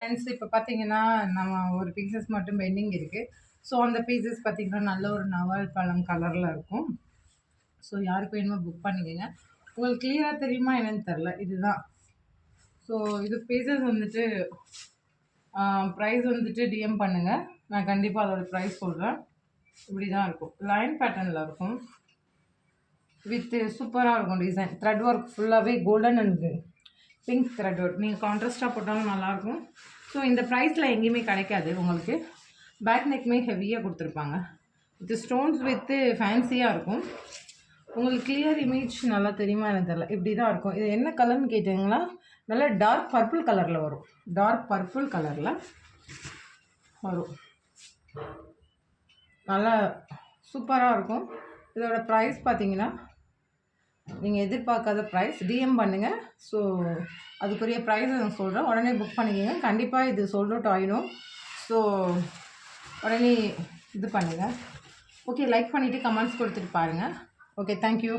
Friends இப்போ பார்த்தீங்கன்னா, நம்ம ஒரு பீசஸ் மட்டும் பெண்டிங் இருக்கு. ஸோ, அந்த பீசஸ் பார்த்தீங்கன்னா, நல்ல ஒரு நவால் பழம் கலர்ல இருக்கும். ஸோ, யாருக்கு வேணுமோ புக் பண்ணிக்கங்க. உங்களுக்கு கிளியரா தெரியுமா என்னன்னு தெரியல. இதுதான். ஸோ, இது பீசஸ் வந்துட்டு ப்ரைஸ் வந்துட்டு டிஎம் பண்ணுங்க. நான் கண்டிப்பா அதோட ப்ரைஸ் சொல்றேன். இப்படி தான் இருக்கும். லைன் பேட்டர்ன்ல இருக்கும். வித் சூப்பரா இருக்கும் டிசைன். த்ரெட் ஒர்க் ஃபுல்லாவே golden and pink thread work. நீங்க கான்ட்ராஸ்ட்டா போட்டாலும் நல்லாயிருக்கும். ஸோ, இந்த ப்ரைஸ்ல எங்கேயுமே கிடைக்காது உங்களுக்கு. பேக் நெக்குமே ஹெவியா குடுத்துருப்பாங்க. வித் ஸ்டோன்ஸ் வித் ஃபேன்சியா இருக்கும். உங்களுக்கு கிளியர் இமேஜ் நல்லா தெரியுமா எனக்கு தெரியல. இப்படி தான் இருக்கும். இது என்ன கலர்ன்னு கேட்டீங்கன்னா, நல்லா டார்க் பர்பிள் கலர்ல வரும். டார்க் பர்பிள் கலர்ல வரும். நல்லா சூப்பரா இருக்கும். இதோட ப்ரைஸ் பார்த்தீங்கன்னா, நீங்க எதிர்பார்க்காத ப்ரைஸ். டிஎம் பண்ணுங்க. ஸோ, அதுக்குரிய ப்ரைஸ நான் சொல்றேன். உடனே புக் பண்ணிக்கங்க. கண்டிப்பா இது சோல்ட் அவுட் ஆயிடும். ஸோ, உடனே இது பண்ணுங்க. ஓகே, லைக் பண்ணிட்டு கமெண்ட்ஸ் குடுத்துட்டு பாருங்க. Okay, thank you.